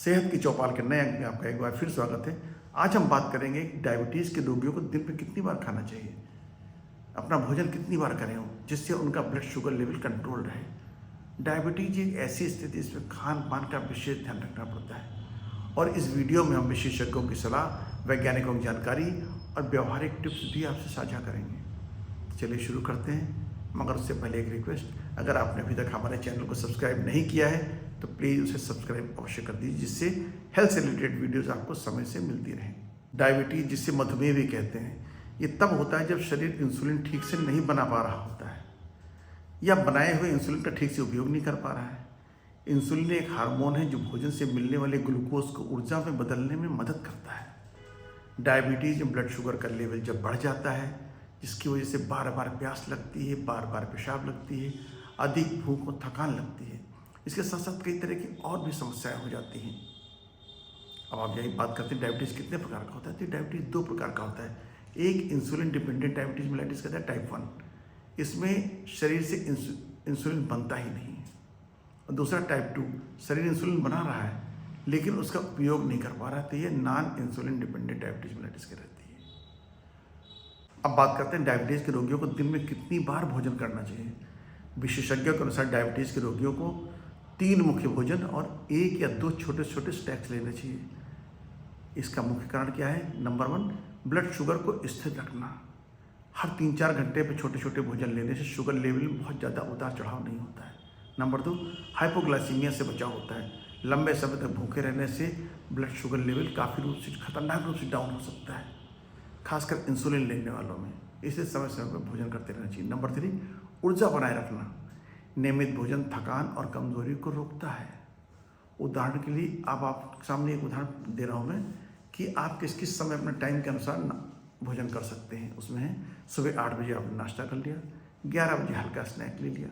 सेहत की चौपाल के नए अंक में आपका एक बार फिर स्वागत है। आज हम बात करेंगे डायबिटीज़ के रोगियों को दिन में कितनी बार खाना चाहिए, अपना भोजन कितनी बार करें हो जिससे उनका ब्लड शुगर लेवल कंट्रोल रहे। डायबिटीज एक ऐसी स्थिति इसमें खान पान का विशेष ध्यान रखना पड़ता है और इस वीडियो में हम विशेषज्ञों की सलाह, वैज्ञानिकों की जानकारी और व्यवहारिक टिप्स भी आपसे साझा करेंगे। चलिए शुरू करते हैं, मगर उससे पहले एक रिक्वेस्ट, अगर आपने अभी तक हमारे चैनल को सब्सक्राइब नहीं किया है तो प्लीज़ उसे सब्सक्राइब अवश्य कर दीजिए, जिससे हेल्थ से रिलेटेड वीडियोस आपको समय से मिलती रहें। डायबिटीज, जिसे मधुमेह भी कहते हैं, ये तब होता है जब शरीर इंसुलिन ठीक से नहीं बना पा रहा होता है या बनाए हुए इंसुलिन का ठीक से उपयोग नहीं कर पा रहा है। इंसुलिन एक हार्मोन है जो भोजन से मिलने वाले ग्लूकोज को ऊर्जा में बदलने में मदद करता है। डायबिटीज में ब्लड शुगर का लेवल जब बढ़ जाता है, जिसकी वजह से बार बार प्यास लगती है, बार बार पेशाब लगती है, अधिक भूख और थकान लगती है। इसके साथ साथ कई तरह की और भी समस्याएं हो जाती हैं। अब आप यही बात करते हैं डायबिटीज़ कितने प्रकार का होता है, तो डायबिटीज़ दो प्रकार का होता है। एक इंसुलिन डिपेंडेंट डायबिटीज़ मेलाइटिस कहता है टाइप 1, इसमें शरीर से इंसुलिन बनता ही नहीं है। और दूसरा टाइप 2, शरीर इंसुलिन बना रहा है लेकिन उसका उपयोग नहीं कर पा रहा है, तो ये non insulin dependent diabetes mellitus कहलाती है। अब बात करते हैं डायबिटीज़ के रोगियों को दिन में कितनी बार भोजन करना चाहिए। विशेषज्ञों के अनुसार डायबिटीज़ के रोगियों को 3 मुख्य भोजन और 1 या 2 छोटे छोटे स्नैक्स लेने चाहिए। इसका मुख्य कारण क्या है? नंबर 1, ब्लड शुगर को स्थिर रखना। हर 3-4 घंटे पे छोटे छोटे भोजन लेने से शुगर लेवल में बहुत ज़्यादा उतार चढ़ाव नहीं होता है। नंबर 2, हाइपोग्लाइसीमिया से बचाव होता है। लंबे समय तक भूखे रहने से ब्लड शुगर लेवल काफ़ी रूप से, खतरनाक रूप से डाउन हो सकता है, खासकर इंसुलिन लेने वालों में। इसे समय समय पर भोजन करते रहना चाहिए। नंबर 3, ऊर्जा बनाए रखना। नियमित भोजन थकान और कमजोरी को रोकता है। उदाहरण के लिए आप सामने एक उदाहरण दे रहा हूँ मैं कि आप किस किस समय अपने टाइम के अनुसार भोजन कर सकते हैं। उसमें है सुबह 8 बजे आपने नाश्ता कर लिया, 11 बजे हल्का स्नैक ले लिया,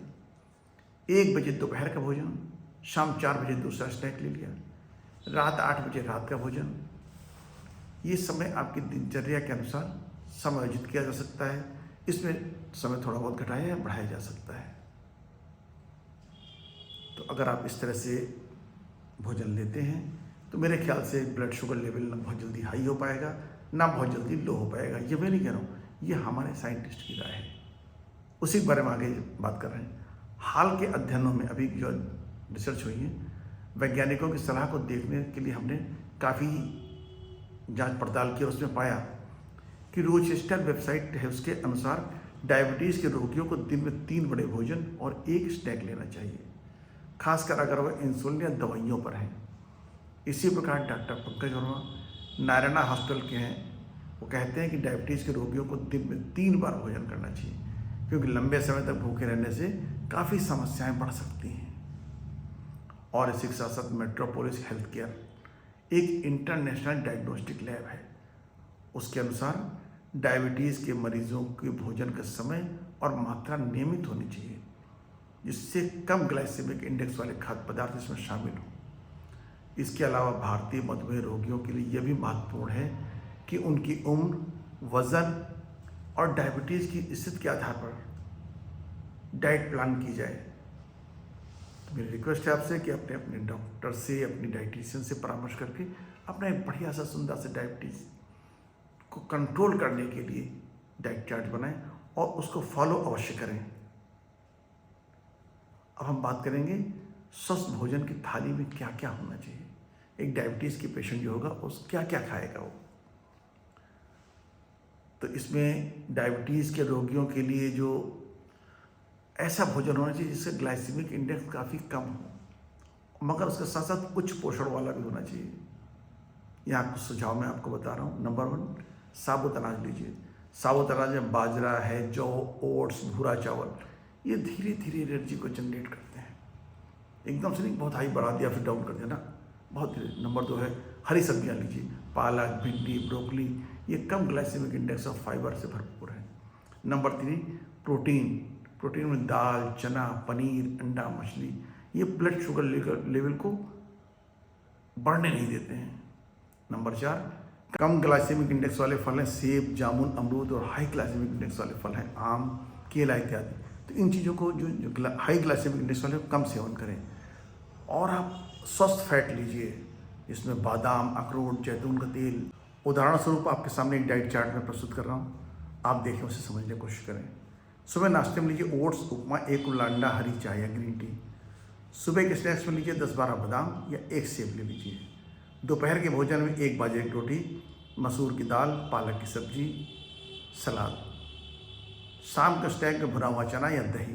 1 बजे दोपहर का भोजन, शाम 4 बजे दूसरा स्नैक ले लिया, रात 8 बजे रात का भोजन। ये समय आपकी दिनचर्या के अनुसार समायोजित किया जा सकता है। इसमें समय थोड़ा बहुत घटाया या बढ़ाया जा सकता है। तो अगर आप इस तरह से भोजन लेते हैं तो मेरे ख्याल से ब्लड शुगर लेवल ना बहुत जल्दी हाई हो पाएगा, ना बहुत जल्दी लो हो पाएगा। ये मैं नहीं कह रहा हूँ, ये हमारे साइंटिस्ट की राय है, उसी के बारे में आगे बात कर रहे हैं। हाल के अध्ययनों में अभी जो रिसर्च हुई है, वैज्ञानिकों की सलाह को देखने के लिए हमने काफ़ी जांच पड़ताल की और उसमें पाया कि रोचेस्टर वेबसाइट है, उसके अनुसार डायबिटीज़ के रोगियों को दिन में 3 बड़े भोजन और 1 स्नैक लेना चाहिए, खासकर अगर वह इंसुलिन या दवाइयों पर हैं। इसी प्रकार डॉक्टर पंकज वर्मा नारायणा हॉस्पिटल के हैं, वो कहते हैं कि डायबिटीज़ के रोगियों को दिन में 3 बार भोजन करना चाहिए, क्योंकि लंबे समय तक भूखे रहने से काफ़ी समस्याएं बढ़ सकती हैं। और इसी के साथ साथ मेट्रोपोलिस हेल्थ केयर एक इंटरनेशनल डायग्नोस्टिक लैब है, उसके अनुसार डायबिटीज़ के मरीजों के भोजन का समय और मात्रा नियमित होनी चाहिए, जिससे कम ग्लाइसेमिक इंडेक्स वाले खाद्य पदार्थ इसमें शामिल हों। इसके अलावा भारतीय मधुमेह रोगियों के लिए यह भी महत्वपूर्ण है कि उनकी उम्र, वजन और डायबिटीज़ की स्थिति के आधार पर डाइट प्लान की जाए। तो मेरी रिक्वेस्ट है आपसे कि अपने अपने डॉक्टर से, अपनी डाइटिशियन से परामर्श करके अपना एक बढ़िया सा सुंदर से डायबिटीज़ को कंट्रोल करने के लिए डाइट चार्ट बनाएं और उसको फॉलो अवश्य करें। अब हम बात करेंगे स्वस्थ भोजन की थाली में क्या क्या होना चाहिए। एक डायबिटीज़ की पेशेंट जो होगा उस क्या क्या खाएगा वो, तो इसमें डायबिटीज़ के रोगियों के लिए जो ऐसा भोजन होना चाहिए जिससे ग्लाइसेमिक इंडेक्स काफ़ी कम हो, मगर उसके साथ साथ उच्च पोषण वाला भी होना चाहिए। यहाँ कुछ सुझाव मैं आपको बता रहा हूँ। नंबर 1, साबुत अनाज लीजिए। साबुत अनाज में बाजरा है, जौ, ओट्स, भूरा चावल, ये धीरे धीरे एनर्जी को जनरेट करते हैं। एकदम से नहीं बहुत हाई बढ़ा दिया फिर डाउन कर दिया ना, बहुत धीरे। नंबर 2 है हरी सब्जियां लीजिए, पालक, भिंडी, ब्रोकली, ये कम ग्लाइसेमिक इंडेक्स और फाइबर से भरपूर है। नंबर 3, प्रोटीन में दाल, चना, पनीर, अंडा, मछली, ये ब्लड शुगर लेवल को बढ़ने नहीं देते हैं। नंबर 4, कम ग्लाइसेमिक इंडेक्स वाले फल हैं सेब, जामुन, अमरूद, और हाई ग्लाइसेमिक इंडेक्स वाले फल हैं आम, केला इत्यादि। तो इन चीज़ों को जो हाई ग्लाइसेमिक इंडेक्स वाले कम सेवन करें। और आप स्वस्थ फैट लीजिए, इसमें बादाम, अखरोट, जैतून का तेल। उदाहरण स्वरूप आपके सामने एक डाइट चार्ट में प्रस्तुत कर रहा हूँ, आप देखें, उसे समझने की कोशिश करें। सुबह नाश्ते में लीजिए ओट्स, उपमा, एक उल्ला अंडा, हरी चाय या ग्रीन टी। सुबह के स्नैक्स में लीजिए 10-12 बादाम या एक सेब ले लीजिए। दोपहर के भोजन में 1 बाजरे की रोटी, मसूर की दाल, पालक की सब्जी, सलाद। शाम का स्नैक में भुना हुआ चना या दही।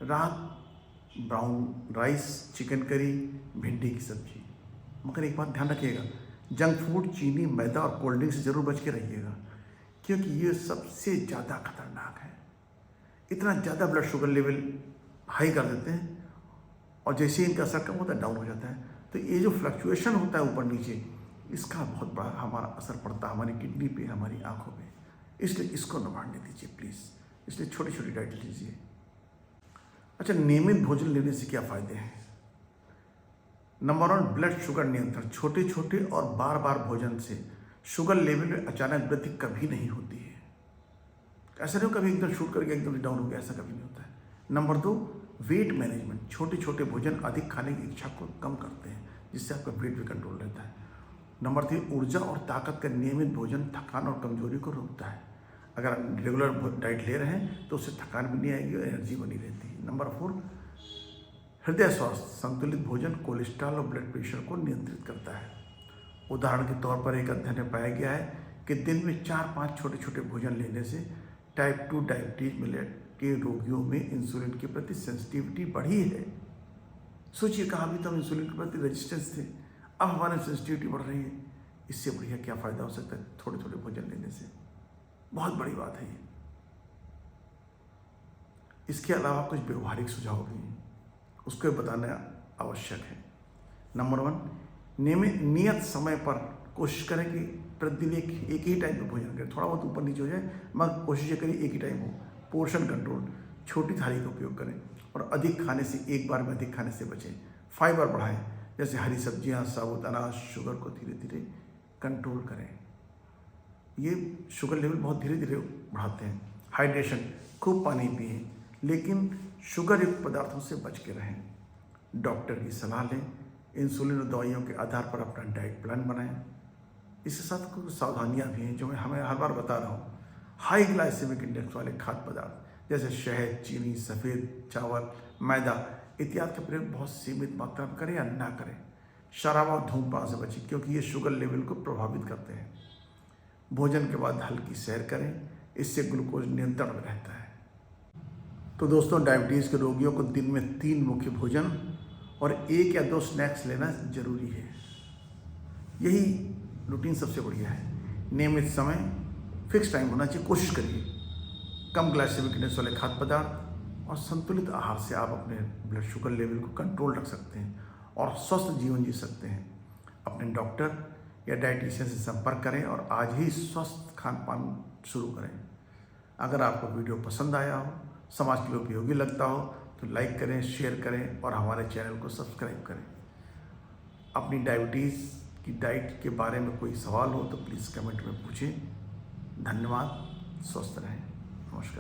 रात ब्राउन राइस, चिकन करी, भिंडी की सब्जी। मगर एक बात ध्यान रखिएगा, जंक फूड, चीनी, मैदा और कोल्ड ड्रिंक से जरूर बच के रहिएगा, क्योंकि ये सबसे ज़्यादा खतरनाक है। इतना ज़्यादा ब्लड शुगर लेवल हाई कर देते हैं और जैसे ही इनका असर कम होता है डाउन हो जाता है। तो ये जो फ्लक्चुएशन होता है ऊपर नीचे, इसका बहुत बड़ा हमारा असर पड़ता है हमारी किडनी पे, हमारी आंखों पे। इसलिए इसको न बढ़ने दीजिए प्लीज़। इसलिए छोटी छोटी डाइट लीजिए। अच्छा, नियमित भोजन लेने से क्या फ़ायदे हैं? नंबर 1, ब्लड शुगर नियंत्रण। छोटे छोटे और बार बार भोजन से शुगर लेवल में अचानक वृद्धि कभी नहीं होती है। ऐसा नहीं हो कभी एकदम शूट करके एकदम डाउन हो गया, ऐसा कभी नहीं होता है। Number 2, weight management. छोटे छोटे भोजन अधिक खाने की इच्छा को कम करते हैं, जिससे आपका वेट भी कंट्रोल रहता है। नंबर 3, ऊर्जा और ताकत का नियमित भोजन थकान और कमजोरी को रोकता है। अगर आप रेगुलर डाइट ले रहे हैं तो उससे थकान भी नहीं आएगी और एनर्जी बनी रहती है। नंबर 4, हृदय स्वास्थ्य। संतुलित भोजन कोलेस्ट्रॉल और ब्लड प्रेशर को नियंत्रित करता है। उदाहरण के तौर पर एक अध्ययन में पाया गया है कि दिन में 4-5 छोटे छोटे भोजन लेने से टाइप 2 डायबिटीज मिलेट के रोगियों में इंसुलिन के प्रति सेंसिटिविटी बढ़ी है। सोचिए, कहाँ भी तो हम इंसुलिन के प्रति रेजिस्टेंस थे, अब हमारी सेंसिटिविटी बढ़ रही है। इससे बढ़िया क्या फ़ायदा हो सकता है थोड़े थोड़े भोजन लेने से? बहुत बड़ी बात है ये। इसके अलावा कुछ व्यवहारिक सुझाव भी हैं, उसको बताना आवश्यक है। नंबर 1, नियत समय पर कोशिश करें कि प्रतिदिन एक ही टाइम पे भोजन करें। थोड़ा बहुत ऊपर नीचे हो जाए मगर कोशिश करें एक ही टाइम हो। पोर्शन कंट्रोल, छोटी थाली का उपयोग करें और अधिक खाने से, एक बार में अधिक खाने से बचें। फाइबर बढ़ाएं, जैसे हरी सब्जियां, साबुत अनाज। शुगर को धीरे धीरे कंट्रोल करें, ये शुगर लेवल बहुत धीरे धीरे बढ़ाते हैं। हाइड्रेशन, खूब पानी पिएं, लेकिन शुगर युक्त पदार्थों से बच के रहें। डॉक्टर की सलाह लें। इंसुलिन और दवाइयों के आधार पर अपना डाइट प्लान बनाएं। इसके साथ कुछ सावधानियां भी हैं जो मैं हमें हर बार बता रहा हूँ। हाई ग्लाइसेमिक इंडेक्स वाले खाद्य पदार्थ जैसे शहद, चीनी, सफ़ेद चावल, मैदा इत्यादि का प्रयोग बहुत सीमित मात्रा में करें या ना करें। शराब और धूम्रपान से बचें, क्योंकि ये शुगर लेवल को प्रभावित करते हैं। भोजन के बाद हल्की सैर करें, इससे ग्लूकोज नियंत्रण में रहता है। तो दोस्तों, डायबिटीज़ के रोगियों को दिन में 3 मुख्य भोजन और 1 या 2 स्नैक्स लेना जरूरी है। यही रूटीन सबसे बढ़िया है। नियमित समय, फिक्स टाइम होना चाहिए। कोशिश करिए। कम ग्लाइसेमिक इंडेक्स वाले खाद्य पदार्थ और संतुलित आहार से आप अपने ब्लड शुगर लेवल को कंट्रोल रख सकते हैं और स्वस्थ जीवन जी सकते हैं। अपने डॉक्टर या डाइटिशियन से संपर्क करें और आज ही स्वस्थ खान पान शुरू करें। अगर आपको वीडियो पसंद आया हो, समाज के लिए उपयोगी लगता हो, तो लाइक करें, शेयर करें और हमारे चैनल को सब्सक्राइब करें। अपनी डायबिटीज़ की डाइट के बारे में कोई सवाल हो तो प्लीज़ कमेंट में पूछें। धन्यवाद। स्वस्थ रहें। नमस्कार।